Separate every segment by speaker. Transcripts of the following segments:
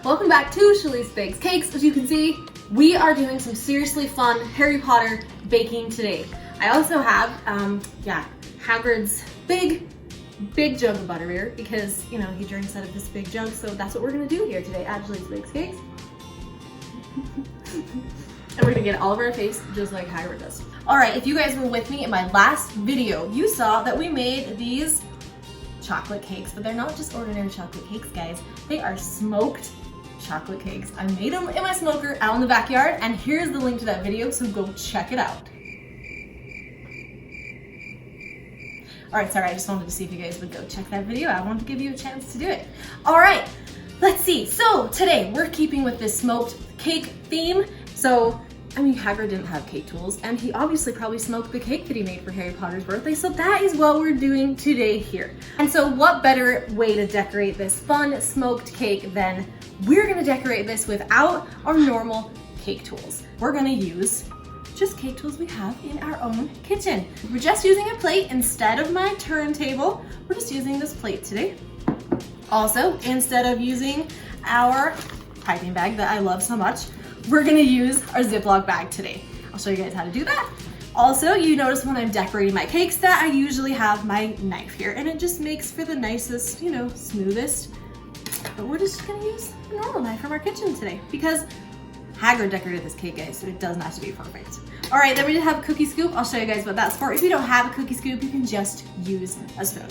Speaker 1: Welcome back to CHALEESE Bakes Cakes. As you can see, we are doing some seriously fun Harry Potter baking today. I also have, Hagrid's big jug of butterbeer because, you know, he drinks out of this big jug, so that's what we're gonna do here today at CHALEESE Bakes Cakes. And we're gonna get all over our face just like Hagrid does. All right, if you guys were with me in my last video, you saw that we made these chocolate cakes, but they're not just ordinary chocolate cakes, guys. They are smoked chocolate cakes. I made them in my smoker out in the backyard, and here's the link to that video, so go check it out. All right, sorry, I just wanted to see if you guys would go check that video. I wanted to give you a chance to do it. All right, let's see. So today we're keeping with this smoked cake theme. So, I mean, Hagrid didn't have cake tools, and he obviously probably smoked the cake that he made for Harry Potter's birthday, so that is what we're doing today here. And so what better way to decorate this fun smoked cake than we're gonna decorate this without our normal cake tools. We're gonna use just cake tools we have in our own kitchen. We're just using a plate instead of my turntable. We're just using this plate today. Also, instead of using our piping bag that I love so much, we're gonna use our Ziploc bag today. I'll show you guys how to do that. Also, you notice when I'm decorating my cakes that I usually have my knife here, and it just makes for the nicest, you know, smoothest. But we're just gonna use a normal knife from our kitchen today because Hagrid decorated this cake, guys, so it doesn't have to be perfect. All right, then we have a cookie scoop. I'll show you guys what that's for. If you don't have a cookie scoop, you can just use a spoon.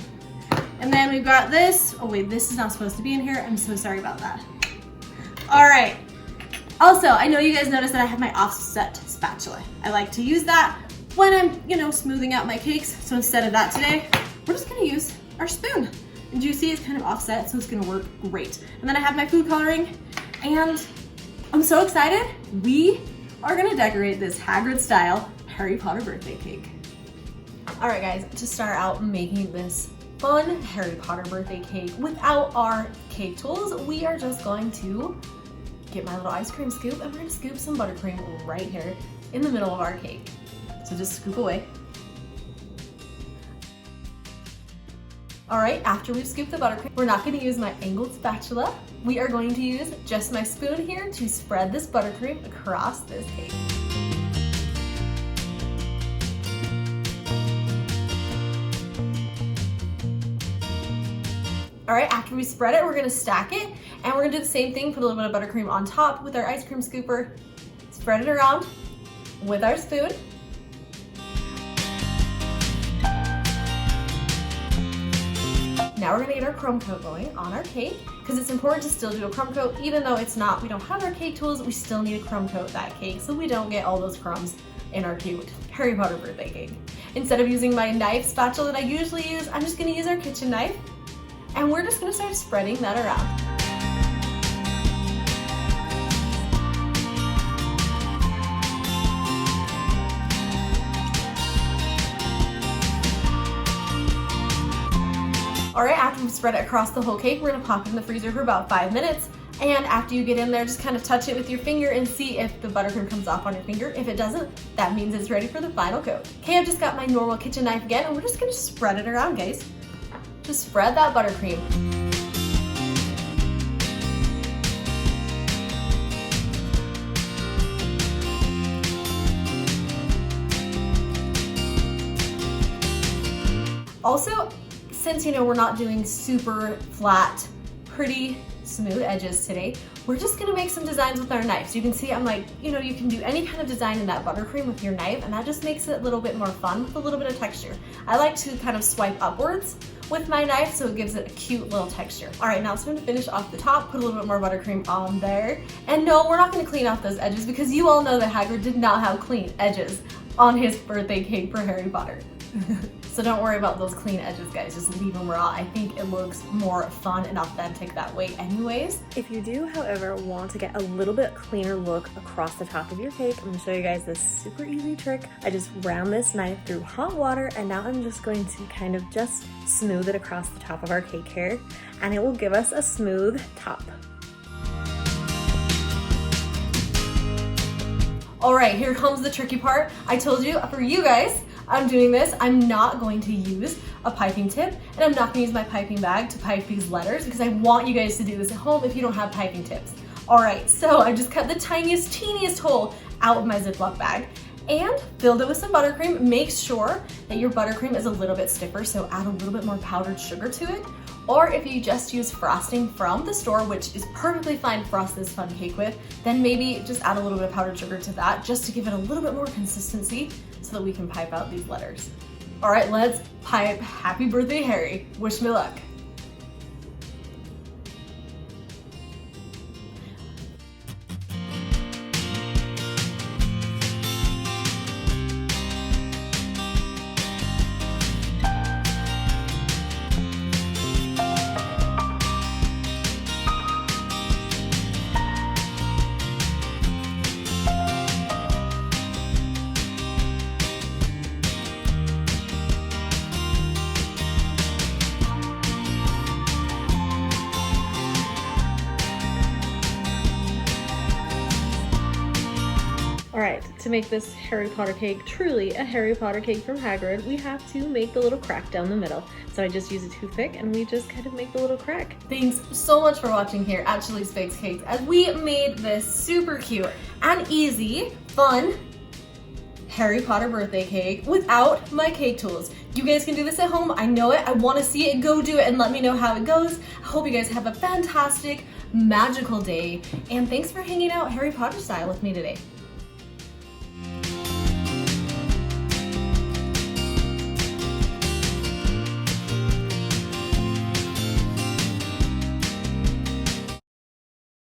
Speaker 1: And then we've got this. Oh wait, this is not supposed to be in here. I'm so sorry about that. All right. Also, I know you guys noticed that I have my offset spatula. I like to use that when I'm, you know, smoothing out my cakes. So instead of that today, we're just gonna use our spoon. And you see it's kind of offset, so it's gonna work great. And then I have my food coloring, and I'm so excited. We are gonna decorate this Hagrid style Harry Potter birthday cake. All right, guys, to start out making this fun Harry Potter birthday cake without our cake tools, we are just going to get my little ice cream scoop, and we're gonna scoop some buttercream right here in the middle of our cake. So just scoop away. All right, after we've scooped the buttercream, we're not gonna use my angled spatula. We are going to use just my spoon here to spread this buttercream across this cake. All right, after we spread it, we're gonna stack it, and we're gonna do the same thing, put a little bit of buttercream on top with our ice cream scooper, spread it around with our spoon. Now we're gonna get our crumb coat going on our cake, because it's important to still do a crumb coat, even though we don't have our cake tools, we still need to crumb coat that cake so we don't get all those crumbs in our cute Harry Potter birthday cake. Instead of using my knife spatula that I usually use, I'm just gonna use our kitchen knife, and we're just gonna start spreading that around. All right, after we've spread it across the whole cake, we're gonna pop it in the freezer for about 5 minutes. And after you get in there, just kind of touch it with your finger and see if the buttercream comes off on your finger. If it doesn't, that means it's ready for the final coat. Okay, I've just got my normal kitchen knife again, and we're just gonna spread it around, guys. Just spread that buttercream. Also, since, you know, we're not doing super flat, pretty smooth edges today, we're just gonna make some designs with our knife. So you can see I'm like, you know, you can do any kind of design in that buttercream with your knife, and that just makes it a little bit more fun with a little bit of texture. I like to kind of swipe upwards with my knife so it gives it a cute little texture. All right, now it's time to finish off the top, put a little bit more buttercream on there. And no, we're not gonna clean off those edges because you all know that Hagrid did not have clean edges on his birthday cake for Harry Potter. So don't worry about those clean edges, guys. Just leave them raw. I think it looks more fun and authentic that way anyways. If you do, however, want to get a little bit cleaner look across the top of your cake, I'm gonna show you guys this super easy trick. I just ran this knife through hot water, and now I'm just going to kind of just smooth it across the top of our cake here, and it will give us a smooth top. All right, here comes the tricky part. I told you, for you guys, I'm doing this. I'm not going to use a piping tip, and I'm not gonna use my piping bag to pipe these letters because I want you guys to do this at home if you don't have piping tips. All right, so I just cut the tiniest, teeniest hole out of my Ziploc bag and filled it with some buttercream. Make sure that your buttercream is a little bit stiffer, so add a little bit more powdered sugar to it. Or if you just use frosting from the store, which is perfectly fine to frost this fun cake with, then maybe just add a little bit of powdered sugar to that just to give it a little bit more consistency so that we can pipe out these letters. All right, let's pipe Happy Birthday, Harry. Wish me luck. All right, to make this Harry Potter cake truly a Harry Potter cake from Hagrid, we have to make the little crack down the middle. So I just use a toothpick and we just kind of make the little crack. Thanks so much for watching here at CHALEESE Bakes Cakes as we made this super cute and easy, fun Harry Potter birthday cake without my cake tools. You guys can do this at home. I know it. I want to see it. Go do it and let me know how it goes. I hope you guys have a fantastic, magical day. And thanks for hanging out Harry Potter style with me today.